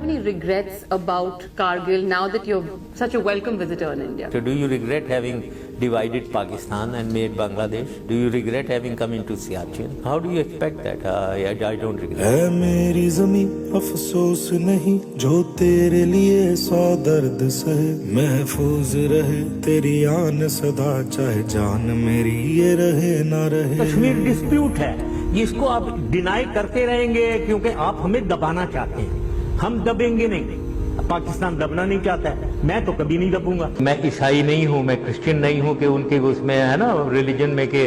have any regrets about Kargil now that you're such a welcome visitor in India? So do you regret having divided Pakistan and made Bangladesh? Do you regret having come into Siachen? How do you expect that? I don't regret. है मेरी ज़मीं अफसोस नहीं जो तेरे लिए सौ दर्द सहे, महफूज रहे तेरी आन सदा चाहे जान मेरी ये रहे ना रहे। कश्मीर डिस्प्यूट है, इसको आप डिनाई करते रहेंगे क्योंकि आप हमें दबाना चाहते हैं। हम दबेंगे नहीं, पाकिस्तान दबना नहीं चाहता है, मैं तो कभी नहीं दबूंगा। मैं ईसाई नहीं हूँ, मैं क्रिश्चियन नहीं हूँ कि उनके उसमें है ना रिलीजन में कि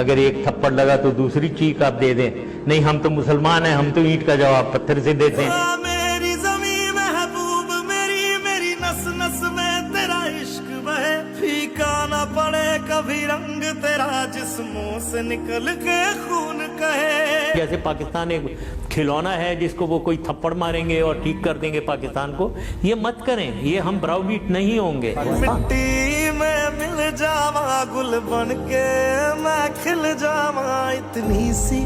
अगर एक थप्पड़ लगा तो दूसरी चीख आप दे दें। नहीं, हम तो मुसलमान हैं, हम तो ईंट का जवाब पत्थर से देते हैं। मेरी ज़मीं महबूब मेरी नस नस में तेरा इश्क बहे, फीका ना पड़े कभी रंग तेरा जिस्मों से निकल के खून कहे। जैसे पाकिस्तान एक खिलौना है जिसको वो कोई थप्पड़ मारेंगे और ठीक कर देंगे पाकिस्तान को, ये मत करें, ये हम ब्राउबीट नहीं होंगे। मिट्टी में मिल जावा गुल बन के मैं खिल जावा, इतनी सी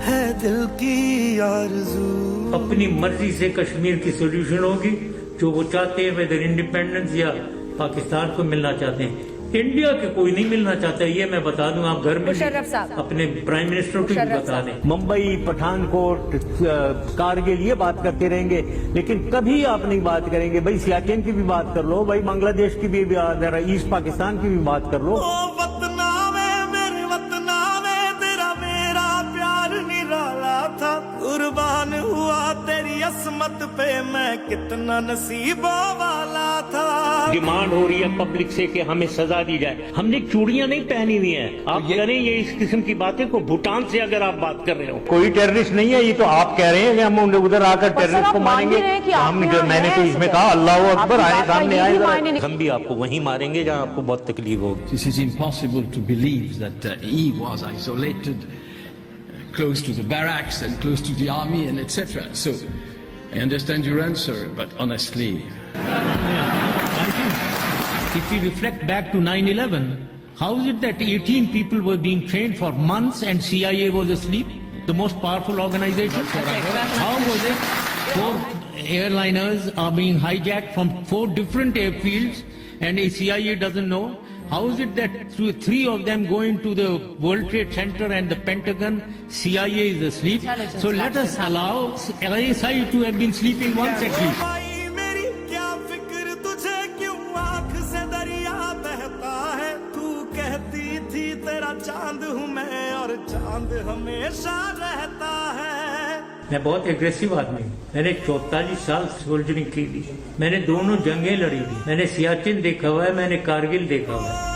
है दिल की आरज़ू। अपनी मर्जी से कश्मीर की सोल्यूशन होगी, जो वो चाहते हैं, वेदर इंडिपेंडेंस या पाकिस्तान को मिलना चाहते हैं। इंडिया के कोई नहीं मिलना चाहता, ये मैं बता दूं, आप घर में अपने प्राइम मिनिस्टर को भी बता दें। मुंबई, पठानकोट, कारगिल ये बात करते रहेंगे, लेकिन कभी आप नहीं बात करेंगे भाई सियाचिन की भी बात कर लो, भाई बांग्लादेश की भी, ईस्ट पाकिस्तान की भी बात कर लो। वतना में मेरे वतना में तेरा मेरा प्यार निराला था, कुर्बान हुआ तेरी असमत पे मैं कितना नसीबों वाला था। डिमांड हो रही है पब्लिक से कि हमें सजा दी जाए। हमने चूड़ियां नहीं पहनी हुई हैं, आप करें ये इस किस्म की बातें को। भूटान से अगर आप बात कर रहे हो, कोई टेररिस्ट नहीं है, ये तो आप कह रहे हैं कि हम उधर आकर टेररिस्ट को मारेंगे। मैंने तो इसमें कहा अल्लाह अकबर, आए सामने आए, हम भी आपको वहीं मारेंगे जहाँ आपको बहुत तकलीफ होगी। This is impossible to believe that he was isolated, close to the barracks and close to the army and etc. So I understand your answer, but honestly, if we reflect back to 9/11, how is it that 18 people were being trained for months and CIA was asleep? The most powerful organization. How was it 4 airliners are being hijacked from 4 different airfields and CIA doesn't know? How is it that 3 of them go into the World Trade Center and the Pentagon, CIA is asleep? So let us allow ISI to have been sleeping once at least. मेरी क्या फिक्र तुझे क्यों आँख से दरिया बहता है, तू कहती थी तेरा चांद हूँ मैं और चांद हमेशा रहता है। मैं बहुत एग्रेसिव आदमी हूँ, मैंने 44 साल सोल्जरिंग की थी, मैंने दोनों जंगें लड़ी थी, मैंने सियाचिन देखा हुआ है, मैंने कारगिल देखा हुआ है।